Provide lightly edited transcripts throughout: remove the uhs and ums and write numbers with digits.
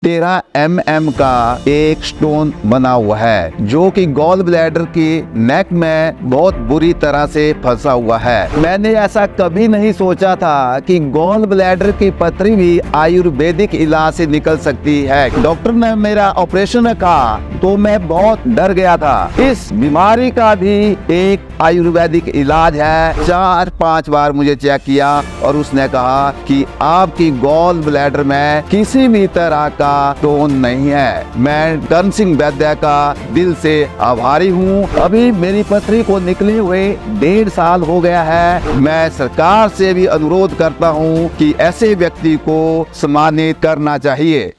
13 mm का एक stone बना हुआ है जो कि गॉल ब्लैडर की नेक में बहुत बुरी तरह से फंसा हुआ है। मैंने ऐसा कभी नहीं सोचा था कि गॉल ब्लैडर की पथरी भी आयुर्वेदिक इलाज से निकल सकती है। डॉक्टर ने मेरा ऑपरेशन रखा तो मैं बहुत डर गया था। इस बीमारी का भी एक आयुर्वेदिक इलाज है। 4-5 बार मुझे चेक किया और उसने कहा कि आपकी गॉल ब्लैडर में किसी भी तरह का स्टोन नहीं है। मैं करण सिंह वैद्य का दिल से आभारी हूँ। अभी मेरी पथरी को निकले हुए 1.5 साल हो गया है। मैं सरकार से भी अनुरोध करता हूँ कि ऐसे व्यक्ति को सम्मानित करना चाहिए।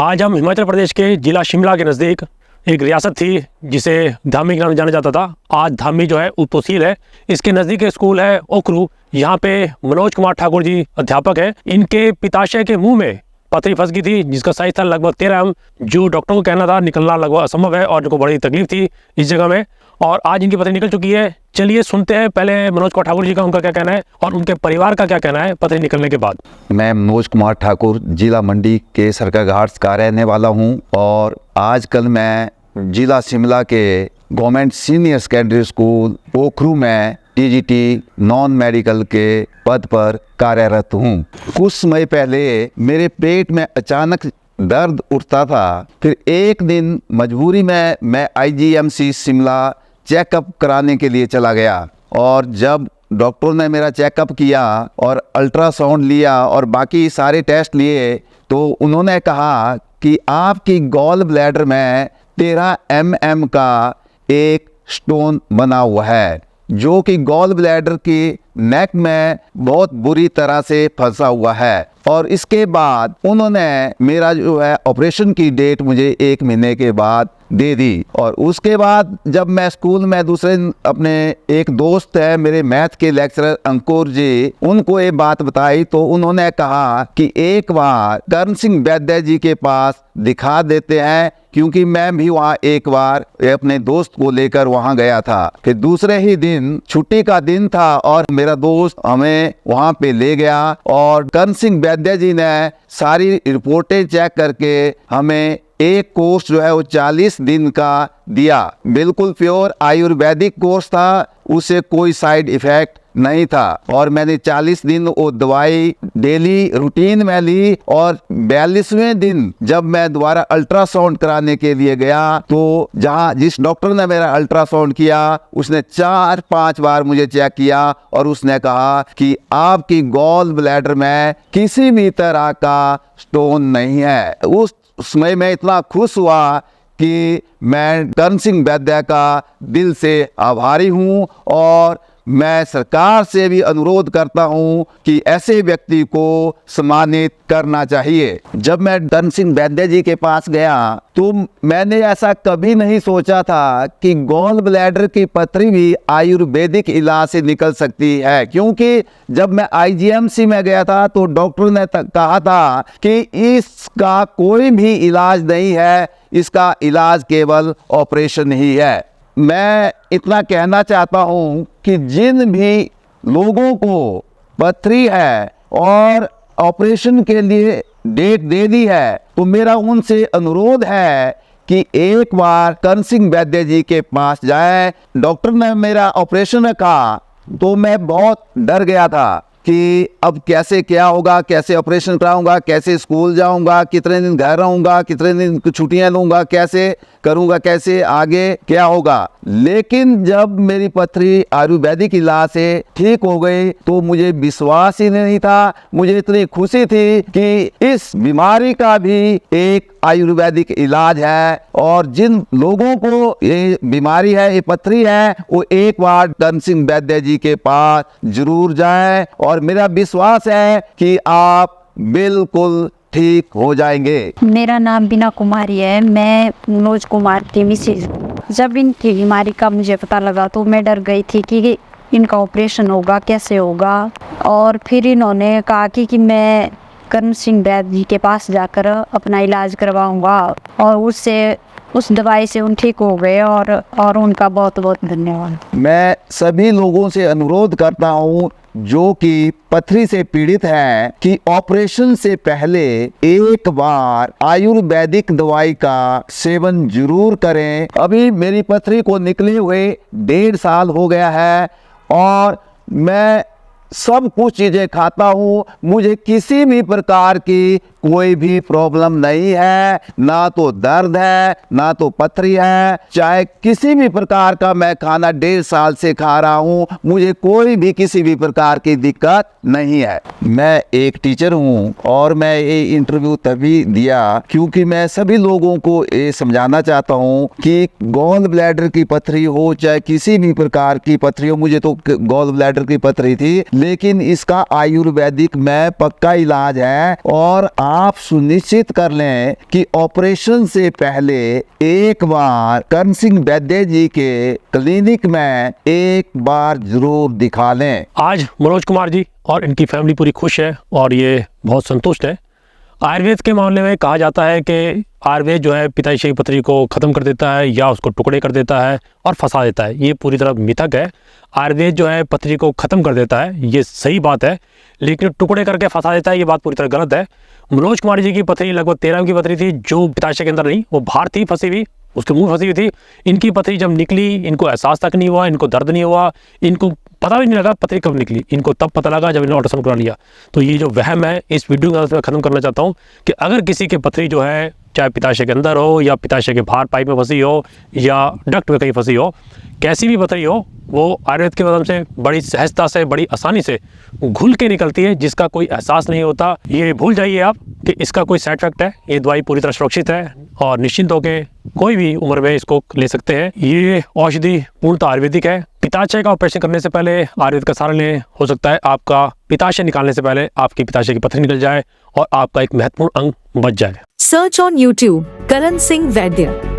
आज हम हिमाचल प्रदेश के जिला शिमला के नज़दीक एक रियासत थी जिसे धामी के नाम जाना जाता था। आज धामी जो है वो तहसील है। इसके नज़दीक एक स्कूल है ओखरू। यहाँ पे मनोज कुमार ठाकुर जी अध्यापक है। इनके पिताशय के मुंह में पथरी फंस गई थी जिसका साइज था लगभग 13 mm, जो डॉक्टरों को कहना था निकलना लगभग असंभव है और उनको बड़ी तकलीफ थी इस जगह में। और आज इनकी पथरी निकल चुकी है। चलिए सुनते हैं पहले मनोज कुमार ठाकुर जी का, उनका क्या कहना है और उनके परिवार का क्या कहना है पथरी निकलने के बाद। मैं मनोज कुमार ठाकुर जिला मंडी के सरकाघाट का रहने वाला हूँ और आजकल मैं जिला शिमला के government senior secondary school Okhru में टीजीटी नॉन मेडिकल के पद पर कार्यरत हूँ। कुछ समय पहले मेरे पेट में अचानक दर्द उठता था। फिर एक दिन मजबूरी में मैं आईजीएमसी शिमला चेकअप कराने के लिए चला गया और जब डॉक्टर ने मेरा चेकअप किया और अल्ट्रासाउंड लिया और बाकी सारे टेस्ट लिए तो उन्होंने कहा कि आपकी गॉल ब्लैडर में 13 mm का एक स्टोन बना हुआ है जो कि गॉल ब्लैडर की नेक में बहुत बुरी तरह से फंसा हुआ है। और इसके बाद उन्होंने मेरा जो है ऑपरेशन की डेट मुझे 1 महीने के बाद दे दी। और उसके बाद जब मैं स्कूल में दूसरे अपने एक दोस्त है मेरे मैथ के लेक्चरर अंकुर जी, उनको ये बात बताई तो उन्होंने कहा कि एक बार करण सिंह वैद्य जी के पास दिखा देते हैं, क्योंकि मैं भी वहाँ एक बार अपने दोस्त को लेकर वहाँ गया था। फिर दूसरे ही दिन छुट्टी का दिन था और मेरा दोस्त हमें वहाँ पे ले गया और करण सिंह वैद्य जी ने सारी रिपोर्टें चेक करके हमें एक कोर्स जो है वो 40 दिन का दिया। बिल्कुल प्योर आयुर्वेदिक कोर्स था, उसे कोई साइड इफेक्ट नहीं था। और मैंने 40 दिन वो दवाई डेली रूटीन में ली और 42वें दिन जब मैं दोबारा अल्ट्रासाउंड कराने के लिए गया तो जिस डॉक्टर ने मेरा अल्ट्रासाउंड किया उसने 4-5 बार मुझे चेक किया और उसने कहा कि आपकी गॉल ब्लैडर में किसी भी तरह का स्टोन नहीं है। उस समय मैं इतना खुश हुआ कि मैं करण सिंह वैद्य का दिल से आभारी हूँ और मैं सरकार से भी अनुरोध करता हूं कि ऐसे व्यक्ति को सम्मानित करना चाहिए। जब मैं करण सिंह वैद्य जी के पास गया तो मैंने ऐसा कभी नहीं सोचा था कि गॉल ब्लैडर की पथरी भी आयुर्वेदिक इलाज से निकल सकती है, क्योंकि जब मैं आईजीएमसी में गया था तो डॉक्टर ने कहा था कि इसका कोई भी इलाज नहीं है, इसका इलाज केवल ऑपरेशन ही है। मैं इतना कहना चाहता हूं कि जिन भी लोगों को पथरी है और ऑपरेशन के लिए डेट दे दी है तो मेरा उनसे अनुरोध है कि एक बार करण सिंह वैद्य जी के पास जाएं। डॉक्टर ने मेरा ऑपरेशन रखा तो मैं बहुत डर गया था कि अब कैसे क्या होगा, कैसे ऑपरेशन कराऊंगा, कैसे स्कूल जाऊंगा, कितने दिन घर रहूंगा, कितने दिन छुट्टियां लूंगा, कैसे करूंगा, कैसे आगे क्या होगा। लेकिन जब मेरी पथरी आयुर्वेदिक इलाज से ठीक हो गई तो मुझे विश्वास ही नहीं था। मुझे इतनी खुशी थी कि इस बीमारी का भी एक आयुर्वेदिक इलाज है और जिन लोगों को ये बीमारी है, ये पथरी है, वो एक बार करण सिंह वैद्य जी के पास जरूर जाएं और मेरा विश्वास है कि आप बिल्कुल ठीक हो जाएंगे। मेरा नाम बीना कुमारी है। मैं मनोज कुमार टीमी से। जब इनकी बीमारी का मुझे पता लगा तो मैं डर गई थी कि इनका ऑपरेशन होगा, कैसे होगा। और फिर इन्होंने कहा कि मैं करण सिंह वैद्य जी के पास जाकर अपना इलाज करवाऊंगा और उस दवाई से उन ठीक हो गए और उनका बहुत बहुत धन्यवाद। मैं सभी लोगों से अनुरोध करता हूँ जो कि पथरी से पीड़ित हैं कि ऑपरेशन से पहले एक बार आयुर्वेदिक दवाई का सेवन जरूर करें। अभी मेरी पथरी को निकले हुए 1.5 साल हो गया है और मैं सब कुछ चीज़ें खाता हूँ, मुझे किसी भी प्रकार की कोई भी प्रॉब्लम नहीं है, ना तो दर्द है ना तो पथरी है। चाहे किसी भी प्रकार का मैं खाना 1.5 साल से खा रहा हूँ, मुझे कोई भी किसी भी प्रकार की दिक्कत नहीं है। मैं एक टीचर हूँ और मैं ये इंटरव्यू तभी दिया क्योंकि मैं सभी लोगों को ये समझाना चाहता हूँ कि गॉल ब्लैडर की पथरी हो चाहे किसी भी प्रकार की पथरी हो, मुझे तो गॉल ब्लैडर की पथरी थी, लेकिन इसका आयुर्वेदिक में पक्का इलाज है। और आप सुनिश्चित कर लें कि ऑपरेशन से पहले एक बार करण सिंह वैद्य जी के क्लिनिक में एक बार जरूर दिखा लें। आज मनोज कुमार जी और इनकी फैमिली पूरी खुश है और ये बहुत संतुष्ट है। आयुर्वेद के मामले में कहा जाता है कि आयुर्वेद जो है पित्ताशय की पथरी को ख़त्म कर देता है या उसको टुकड़े कर देता है और फंसा देता है। ये पूरी तरह मिथक है। आयुर्वेद जो है पथरी को ख़त्म कर देता है, ये सही बात है, लेकिन टुकड़े करके फंसा देता है, ये बात पूरी तरह गलत है। मनोज कुमार जी की पथरी लगभग 13 की पथरी थी, जो पित्ताशय के अंदर नहीं, वो बाहर थी फंसी हुई, उसके मुंह फंसी हुई थी। इनकी पथरी जब निकली, इनको एहसास तक नहीं हुआ, इनको दर्द नहीं हुआ, इनको पता भी नहीं लगा पथरी कब निकली। इनको तब पता लगा जब इन्होंने अल्ट्रासाउंड करा लिया। तो ये जो वहम है, इस वीडियो के अंदर मैं ख़त्म करना चाहता हूँ कि अगर किसी की पथरी जो है चाहे पित्ताशय के अंदर हो या पित्ताशय के बाहर पाइप में फंसी हो या डक्ट में कहीं फंसी हो, कैसी भी पथरी हो, वो आयुर्वेद के माध्यम से बड़ी सहजता से, बड़ी आसानी से घुल के निकलती है, जिसका कोई एहसास नहीं होता। ये भूल जाइए आप कि इसका कोई साइड इफेक्ट है। ये दवाई पूरी तरह सुरक्षित है और निश्चिंत होकर कोई भी उम्र में इसको ले सकते हैं। ये औषधि पूर्णतः आयुर्वेदिक है। पित्ताशय का ऑपरेशन करने से पहले आयुर्वेद का सहारा लें। हो सकता है आपका पित्ताशय निकालने से पहले आपकी पित्ताशय की पथरी निकल जाए और आपका एक महत्वपूर्ण अंग बच जाए। Search on YouTube, Karan Singh Vaidya.